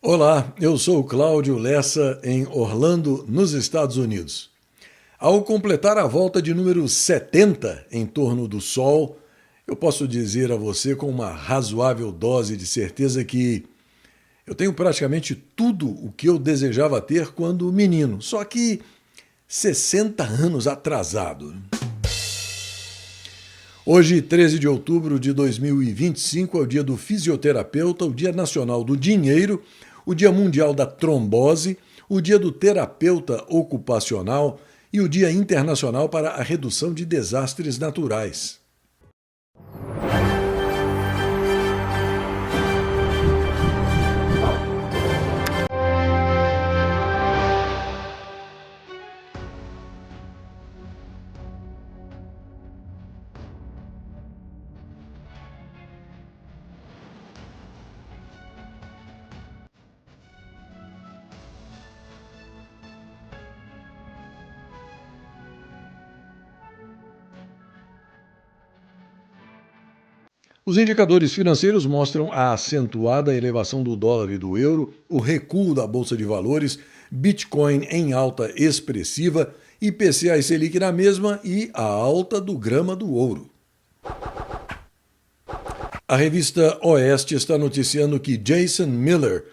Olá, eu sou o Cláudio Lessa, em Orlando, nos Estados Unidos. Ao completar a volta de número 70 em torno do Sol, eu posso dizer a você com uma razoável dose de certeza que eu tenho praticamente tudo o que eu desejava ter quando menino, só que 60 anos atrasado. Hoje, 13 de outubro de 2025, é o dia do fisioterapeuta, o Dia Nacional do Dinheiro, o Dia Mundial da Trombose, o Dia do Terapeuta Ocupacional e o Dia Internacional para a Redução de Desastres Naturais. Os indicadores financeiros mostram a acentuada elevação do dólar e do euro, o recuo da Bolsa de Valores, Bitcoin em alta expressiva, IPCA e Selic na mesma e a alta do grama do ouro. A revista Oeste está noticiando que Jason Miller,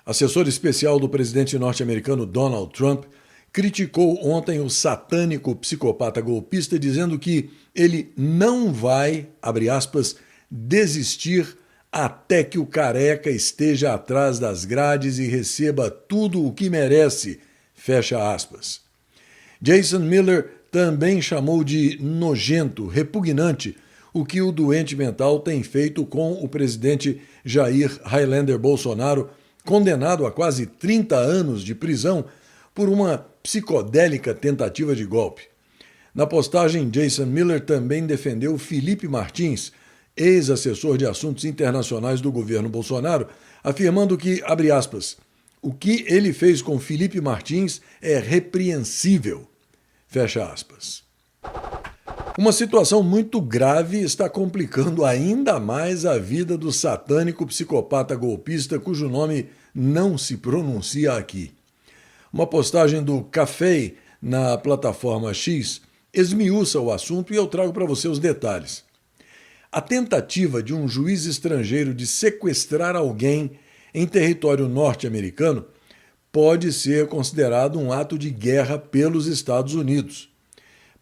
assessor especial do presidente norte-americano Donald Trump, criticou ontem o satânico psicopata golpista, dizendo que ele não vai, abre aspas, desistir até que o careca esteja atrás das grades e receba tudo o que merece, fecha aspas. Jason Miller também chamou de nojento, repugnante, o que o doente mental tem feito com o presidente Jair Highlander Bolsonaro, condenado a quase 30 anos de prisão por uma psicodélica tentativa de golpe. Na postagem, Jason Miller também defendeu Felipe Martins, ex-assessor de assuntos internacionais do governo Bolsonaro, afirmando que, abre aspas, o que ele fez com Felipe Martins é repreensível, fecha aspas. Uma situação muito grave está complicando ainda mais a vida do satânico psicopata golpista cujo nome não se pronuncia aqui. Uma postagem do Café na plataforma X esmiuça o assunto e eu trago para você os detalhes. A tentativa de um juiz estrangeiro de sequestrar alguém em território norte-americano pode ser considerado um ato de guerra pelos Estados Unidos.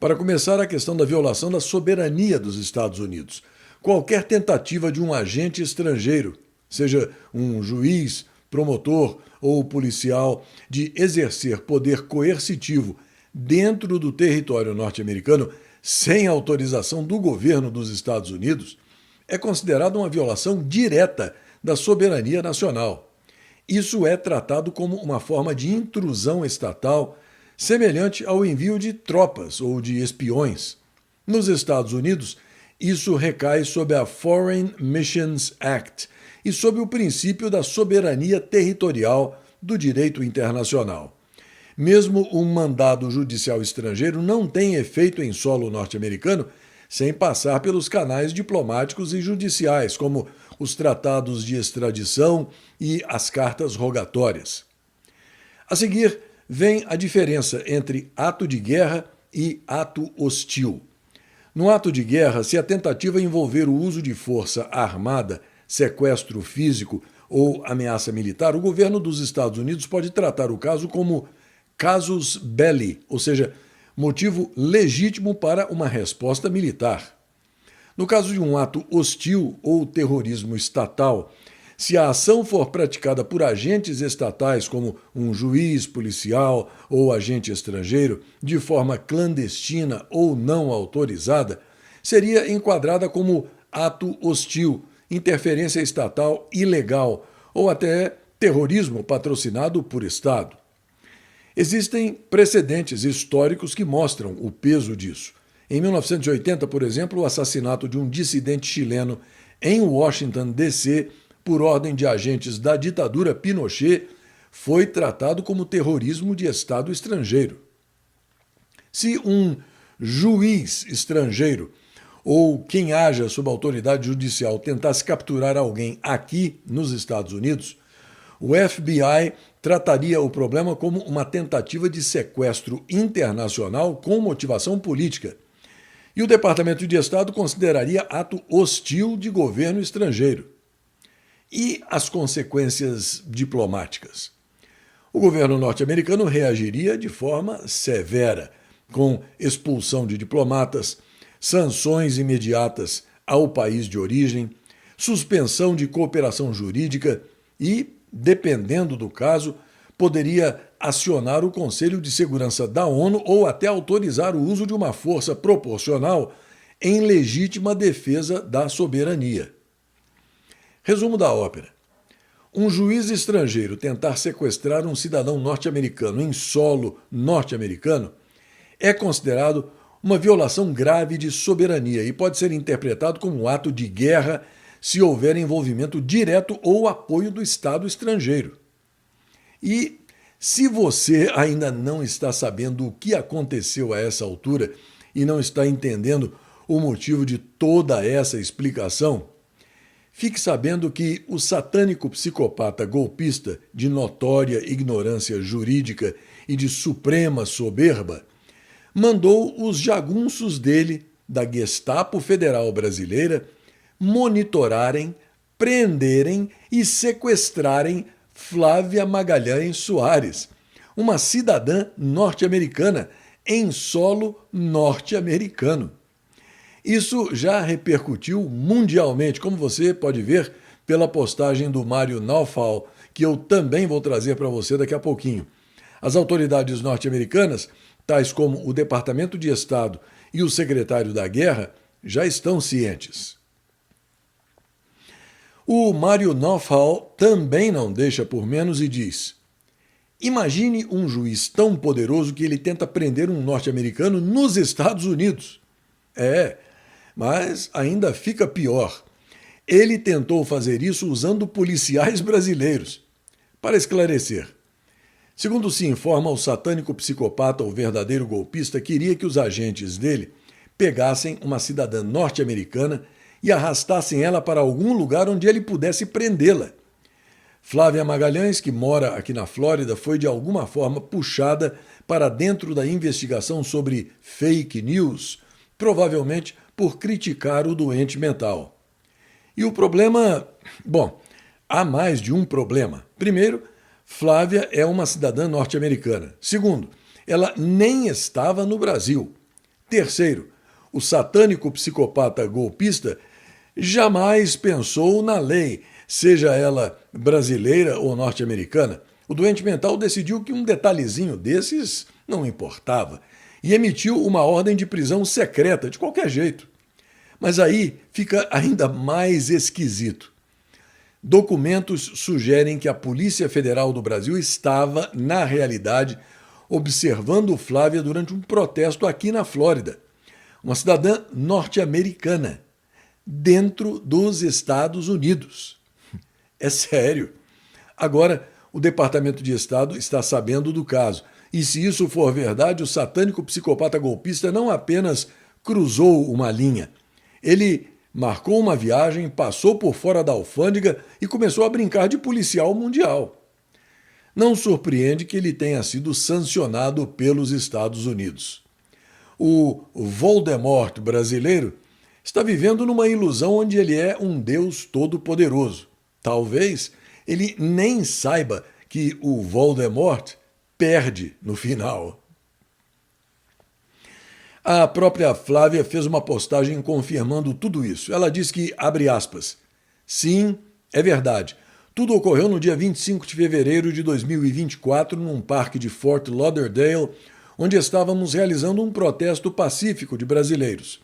Para começar, a questão da violação da soberania dos Estados Unidos. Qualquer tentativa de um agente estrangeiro, seja um juiz, promotor ou policial, de exercer poder coercitivo dentro do território norte-americano sem autorização do governo dos Estados Unidos, é considerada uma violação direta da soberania nacional. Isso é tratado como uma forma de intrusão estatal semelhante ao envio de tropas ou de espiões. Nos Estados Unidos, isso recai sob a Foreign Missions Act e sob o princípio da soberania territorial do direito internacional. Mesmo um mandado judicial estrangeiro não tem efeito em solo norte-americano sem passar pelos canais diplomáticos e judiciais, como os tratados de extradição e as cartas rogatórias. A seguir, vem a diferença entre ato de guerra e ato hostil. No ato de guerra, se a tentativa envolver o uso de força armada, sequestro físico ou ameaça militar, o governo dos Estados Unidos pode tratar o caso como casus belli, ou seja, motivo legítimo para uma resposta militar. No caso de um ato hostil ou terrorismo estatal, se a ação for praticada por agentes estatais, como um juiz policial ou agente estrangeiro, de forma clandestina ou não autorizada, seria enquadrada como ato hostil, interferência estatal ilegal ou até terrorismo patrocinado por Estado. Existem precedentes históricos que mostram o peso disso. Em 1980, por exemplo, o assassinato de um dissidente chileno em Washington, D.C., por ordem de agentes da ditadura Pinochet, foi tratado como terrorismo de Estado estrangeiro. Se um juiz estrangeiro ou quem haja sob autoridade judicial tentasse capturar alguém aqui nos Estados Unidos, O FBI trataria o problema como uma tentativa de sequestro internacional com motivação política. E o Departamento de Estado consideraria ato hostil de governo estrangeiro. E as consequências diplomáticas? O governo norte-americano reagiria de forma severa, com expulsão de diplomatas, sanções imediatas ao país de origem, suspensão de cooperação jurídica e, dependendo do caso, poderia acionar o Conselho de Segurança da ONU ou até autorizar o uso de uma força proporcional em legítima defesa da soberania. Resumo da ópera. Um juiz estrangeiro tentar sequestrar um cidadão norte-americano em solo norte-americano é considerado uma violação grave de soberania e pode ser interpretado como um ato de guerra se houver envolvimento direto ou apoio do Estado estrangeiro. E se você ainda não está sabendo o que aconteceu a essa altura e não está entendendo o motivo de toda essa explicação, fique sabendo que o satânico psicopata golpista de notória ignorância jurídica e de suprema soberba mandou os jagunços dele, da Gestapo Federal Brasileira, monitorarem, prenderem e sequestrarem Flávia Magalhães Soares, uma cidadã norte-americana em solo norte-americano. Isso já repercutiu mundialmente, como você pode ver pela postagem do Mário Naufal, que eu também vou trazer para você daqui a pouquinho. As autoridades norte-americanas, tais como o Departamento de Estado e o secretário da Guerra, já estão cientes. O Mário Naufal também não deixa por menos e diz: imagine um juiz tão poderoso que ele tenta prender um norte-americano nos Estados Unidos. Mas ainda fica pior. Ele tentou fazer isso usando policiais brasileiros. Para esclarecer, segundo se informa, o satânico psicopata, o verdadeiro golpista, queria que os agentes dele pegassem uma cidadã norte-americana e arrastassem ela para algum lugar onde ele pudesse prendê-la. Flávia Magalhães, que mora aqui na Flórida, foi de alguma forma puxada para dentro da investigação sobre fake news, provavelmente por criticar o doente mental. E o problema... Bom, há mais de um problema. Primeiro, Flávia é uma cidadã norte-americana. Segundo, ela nem estava no Brasil. Terceiro, o satânico psicopata golpista jamais pensou na lei, seja ela brasileira ou norte-americana. O doente mental decidiu que um detalhezinho desses não importava e emitiu uma ordem de prisão secreta, de qualquer jeito. Mas aí fica ainda mais esquisito. Documentos sugerem que a Polícia Federal do Brasil estava, na realidade, observando Flávia durante um protesto aqui na Flórida. Uma cidadã norte-americana, dentro dos Estados Unidos. É sério. Agora, o Departamento de Estado está sabendo do caso. E se isso for verdade, o satânico psicopata golpista não apenas cruzou uma linha. Ele marcou uma viagem, passou por fora da alfândega e começou a brincar de policial mundial. Não surpreende que ele tenha sido sancionado pelos Estados Unidos. O Voldemort brasileiro está vivendo numa ilusão onde ele é um Deus todo-poderoso. Talvez ele nem saiba que o Voldemort perde no final. A própria Flávia fez uma postagem confirmando tudo isso. Ela diz que, abre aspas, sim, é verdade. Tudo ocorreu no dia 25 de fevereiro de 2024, num parque de Fort Lauderdale, onde estávamos realizando um protesto pacífico de brasileiros.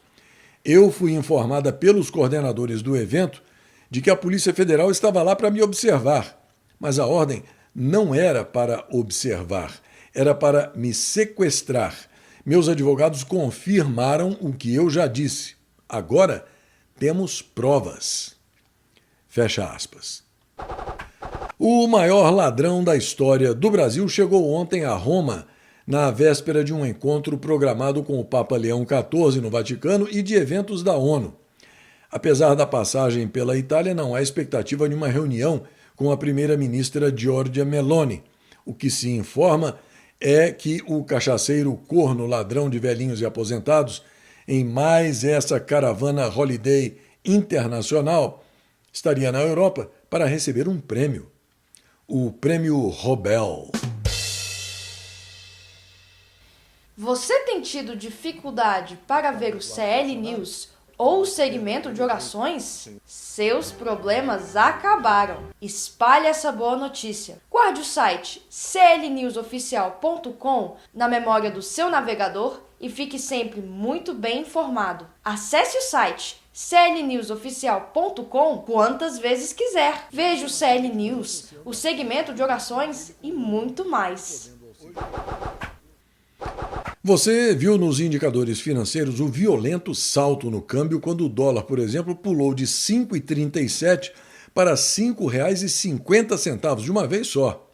Eu fui informada pelos coordenadores do evento de que a Polícia Federal estava lá para me observar, mas a ordem não era para observar, era para me sequestrar. Meus advogados confirmaram o que eu já disse. Agora temos provas. Fecha aspas. O maior ladrão da história do Brasil chegou ontem a Roma, na véspera de um encontro programado com o Papa Leão XIV no Vaticano e de eventos da ONU. Apesar da passagem pela Itália, não há expectativa de uma reunião com a primeira-ministra Giorgia Meloni. O que se informa é que o cachaceiro corno ladrão de velhinhos e aposentados, em mais essa caravana holiday internacional, estaria na Europa para receber um prêmio. O Prêmio Nobel. Você tem tido dificuldade para ver o CL News ou o segmento de orações? Seus problemas acabaram. Espalhe essa boa notícia. Guarde o site clnewsoficial.com na memória do seu navegador e fique sempre muito bem informado. Acesse o site clnewsoficial.com quantas vezes quiser. Veja o CL News, o segmento de orações e muito mais. Você viu nos indicadores financeiros o violento salto no câmbio quando o dólar, por exemplo, pulou de R$ 5,37 para R$ 5,50 de uma vez só.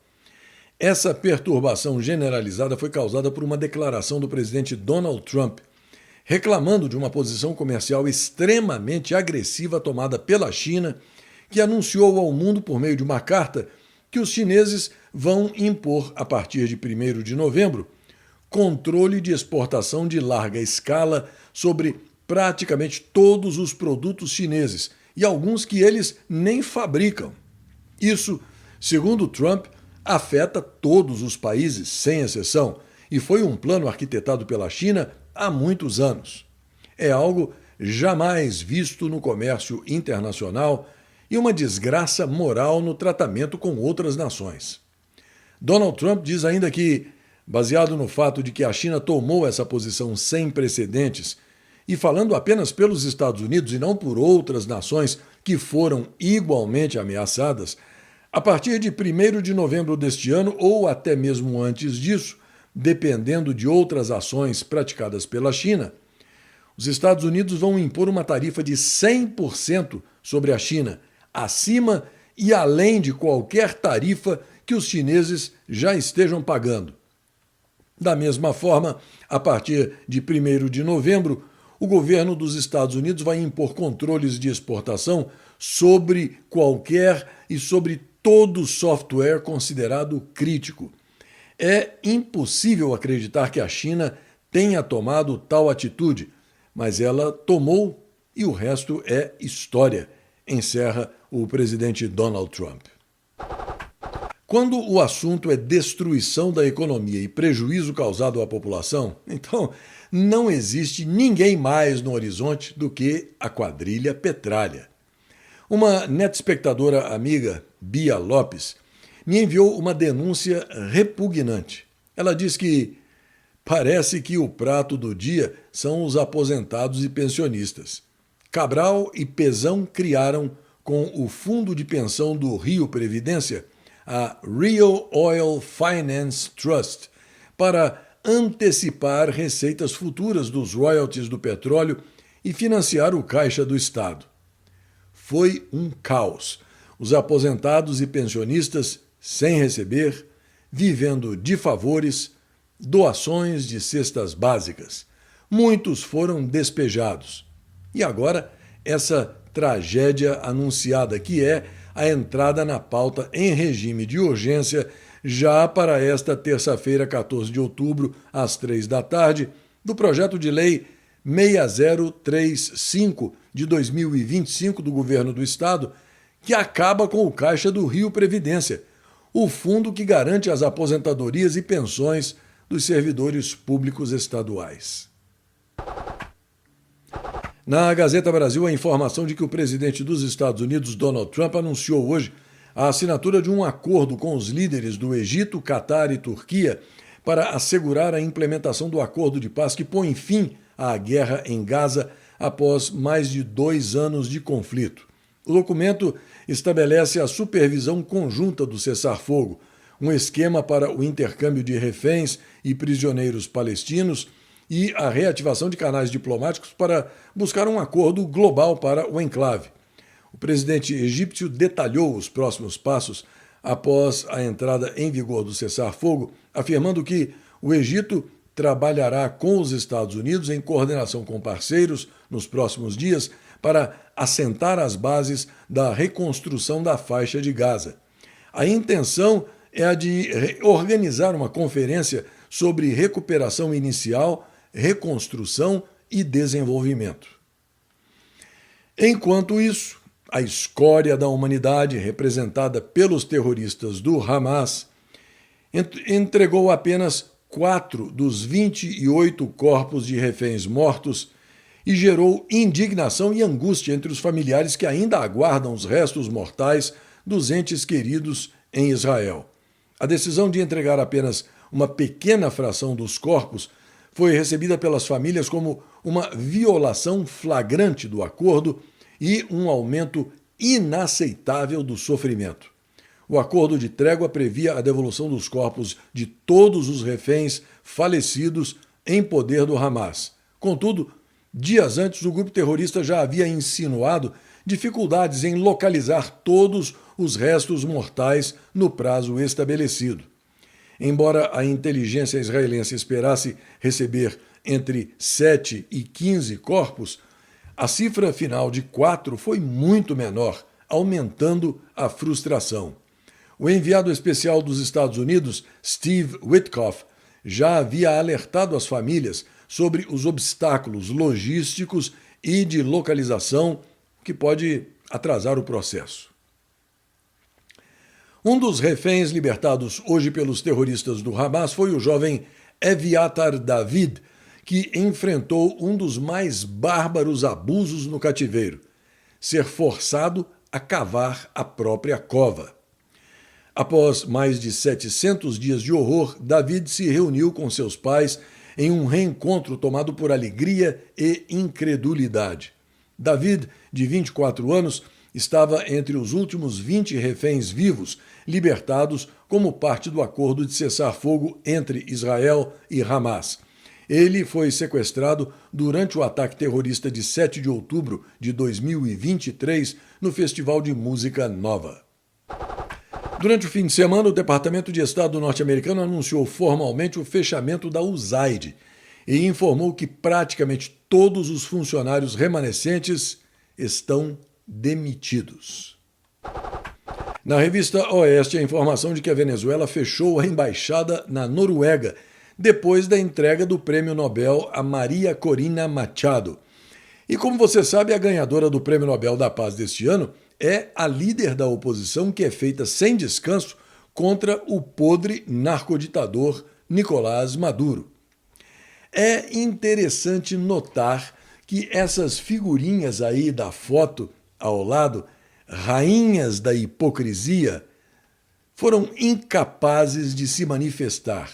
Essa perturbação generalizada foi causada por uma declaração do presidente Donald Trump, reclamando de uma posição comercial extremamente agressiva tomada pela China, que anunciou ao mundo por meio de uma carta que os chineses vão impor, a partir de 1º de novembro, controle de exportação de larga escala sobre praticamente todos os produtos chineses e alguns que eles nem fabricam. Isso, segundo Trump, afeta todos os países, sem exceção, e foi um plano arquitetado pela China há muitos anos. É algo jamais visto no comércio internacional e uma desgraça moral no tratamento com outras nações. Donald Trump diz ainda que, baseado no fato de que a China tomou essa posição sem precedentes, e falando apenas pelos Estados Unidos e não por outras nações que foram igualmente ameaçadas, a partir de 1º de novembro deste ano, ou até mesmo antes disso, dependendo de outras ações praticadas pela China, os Estados Unidos vão impor uma tarifa de 100% sobre a China, acima e além de qualquer tarifa que os chineses já estejam pagando. Da mesma forma, a partir de 1º de novembro, o governo dos Estados Unidos vai impor controles de exportação sobre qualquer e sobre todo software considerado crítico. É impossível acreditar que a China tenha tomado tal atitude, mas ela tomou e o resto é história, encerra o presidente Donald Trump. Quando o assunto é destruição da economia e prejuízo causado à população, então não existe ninguém mais no horizonte do que a quadrilha Petralha. Uma neta-espectadora amiga, Bia Lopes, me enviou uma denúncia repugnante. Ela diz que parece que o prato do dia são os aposentados e pensionistas. Cabral e Pezão criaram, com o Fundo de Pensão do Rio Previdência, a Real Oil Finance Trust, para antecipar receitas futuras dos royalties do petróleo e financiar o caixa do Estado. Foi um caos. Os aposentados e pensionistas sem receber, vivendo de favores, doações de cestas básicas. Muitos foram despejados. E agora, essa tragédia anunciada que é a entrada na pauta em regime de urgência já para esta terça-feira, 14 de outubro, às 15h, do projeto de lei 6035 de 2025 do Governo do Estado, que acaba com o Caixa do Rio Previdência, o fundo que garante as aposentadorias e pensões dos servidores públicos estaduais. Na Gazeta Brasil, a informação de que o presidente dos Estados Unidos, Donald Trump, anunciou hoje a assinatura de um acordo com os líderes do Egito, Catar e Turquia para assegurar a implementação do acordo de paz que põe fim à guerra em Gaza após mais de 2 anos de conflito. O documento estabelece a supervisão conjunta do cessar-fogo, um esquema para o intercâmbio de reféns e prisioneiros palestinos e a reativação de canais diplomáticos para buscar um acordo global para o enclave. O presidente egípcio detalhou os próximos passos após a entrada em vigor do cessar-fogo, afirmando que o Egito trabalhará com os Estados Unidos em coordenação com parceiros nos próximos dias para assentar as bases da reconstrução da faixa de Gaza. A intenção é a de organizar uma conferência sobre recuperação inicial, reconstrução e desenvolvimento. Enquanto isso, a escória da humanidade, representada pelos terroristas do Hamas, entregou apenas 4 dos 28 corpos de reféns mortos e gerou indignação e angústia entre os familiares que ainda aguardam os restos mortais dos entes queridos em Israel. A decisão de entregar apenas uma pequena fração dos corpos foi recebida pelas famílias como uma violação flagrante do acordo e um aumento inaceitável do sofrimento. O acordo de trégua previa a devolução dos corpos de todos os reféns falecidos em poder do Hamas. Contudo, dias antes, o grupo terrorista já havia insinuado dificuldades em localizar todos os restos mortais no prazo estabelecido. Embora a inteligência israelense esperasse receber entre 7 e 15 corpos, a cifra final de 4 foi muito menor, aumentando a frustração. O enviado especial dos Estados Unidos, Steve Witkoff, já havia alertado as famílias sobre os obstáculos logísticos e de localização que pode atrasar o processo. Um dos reféns libertados hoje pelos terroristas do Hamas foi o jovem Eviatar David, que enfrentou um dos mais bárbaros abusos no cativeiro: ser forçado a cavar a própria cova. Após mais de 700 dias de horror, David se reuniu com seus pais em um reencontro tomado por alegria e incredulidade. David, de 24 anos, estava entre os últimos 20 reféns vivos libertados como parte do acordo de cessar-fogo entre Israel e Hamas. Ele foi sequestrado durante o ataque terrorista de 7 de outubro de 2023 no Festival de Música Nova. Durante o fim de semana, o Departamento de Estado norte-americano anunciou formalmente o fechamento da USAID e informou que praticamente todos os funcionários remanescentes estão demitidos. Na revista Oeste, a informação de que a Venezuela fechou a embaixada na Noruega depois da entrega do Prêmio Nobel a Maria Corina Machado. E como você sabe, a ganhadora do Prêmio Nobel da Paz deste ano é a líder da oposição, que é feita sem descanso contra o podre narcoditador Nicolás Maduro. É interessante notar que essas figurinhas aí da foto ao lado, rainhas da hipocrisia, foram incapazes de se manifestar.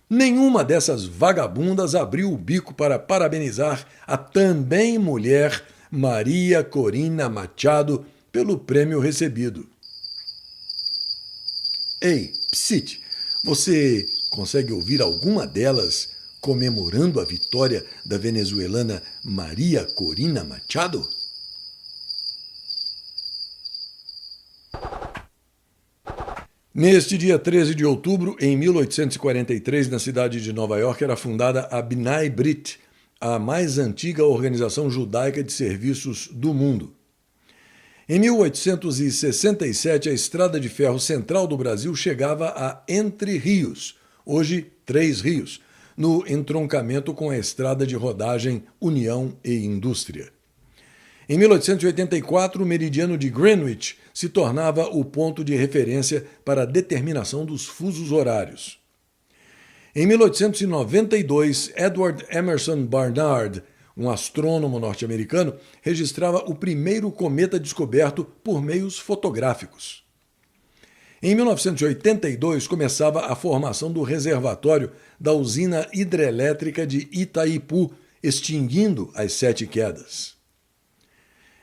Nenhuma dessas vagabundas abriu o bico para parabenizar a também mulher Maria Corina Machado pelo prêmio recebido. Ei, psite, você consegue ouvir alguma delas comemorando a vitória da venezuelana Maria Corina Machado? Neste dia 13 de outubro, em 1843, na cidade de Nova York, era fundada a B'nai B'rith, a mais antiga organização judaica de serviços do mundo. Em 1867, a estrada de ferro central do Brasil chegava a Entre Rios, hoje Três Rios, no entroncamento com a estrada de rodagem União e Indústria. Em 1884, o meridiano de Greenwich se tornava o ponto de referência para a determinação dos fusos horários. Em 1892, Edward Emerson Barnard, um astrônomo norte-americano, registrava o primeiro cometa descoberto por meios fotográficos. Em 1982, começava a formação do reservatório da usina hidrelétrica de Itaipu, extinguindo as 7 quedas.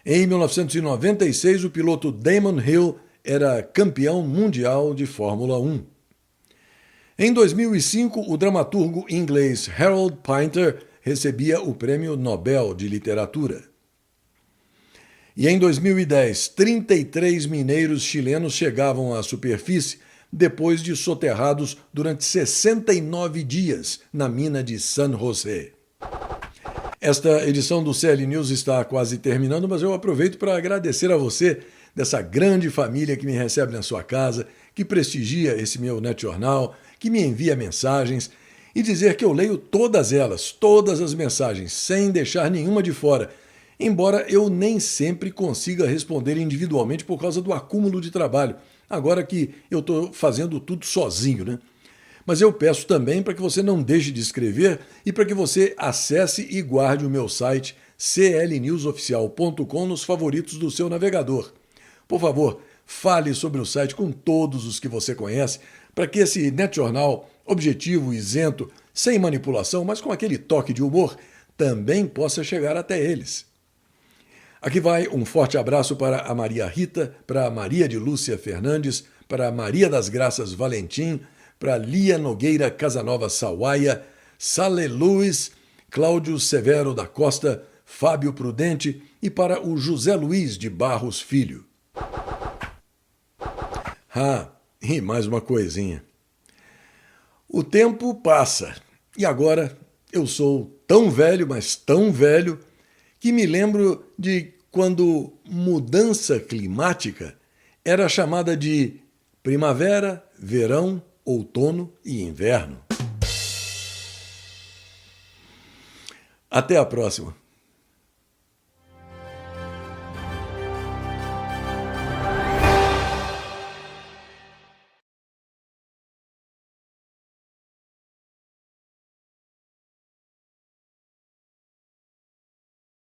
Em 1996, o piloto Damon Hill era campeão mundial de Fórmula 1. Em 2005, o dramaturgo inglês Harold Pinter recebia o Prêmio Nobel de Literatura. E em 2010, 33 mineiros chilenos chegavam à superfície depois de soterrados durante 69 dias na mina de San José. Esta edição do CL News está quase terminando, mas eu aproveito para agradecer a você dessa grande família que me recebe na sua casa, que prestigia esse meu NetJornal, que me envia mensagens, e dizer que eu leio todas elas, todas as mensagens, sem deixar nenhuma de fora, embora eu nem sempre consiga responder individualmente por causa do acúmulo de trabalho, agora que eu estou fazendo tudo sozinho, né? Mas eu peço também para que você não deixe de escrever e para que você acesse e guarde o meu site clnewsoficial.com nos favoritos do seu navegador. Por favor, fale sobre o site com todos os que você conhece, para que esse NetJornal objetivo, isento, sem manipulação, mas com aquele toque de humor, também possa chegar até eles. Aqui vai um forte abraço para a Maria Rita, para a Maria de Lúcia Fernandes, para a Maria das Graças Valentim, para Lia Nogueira Casanova Sawaia, Sale Luiz, Cláudio Severo da Costa, Fábio Prudente e para o José Luiz de Barros Filho. E mais uma coisinha. O tempo passa e agora eu sou tão velho, mas tão velho, que me lembro de quando mudança climática era chamada de primavera, verão, outono e inverno. Até a próxima.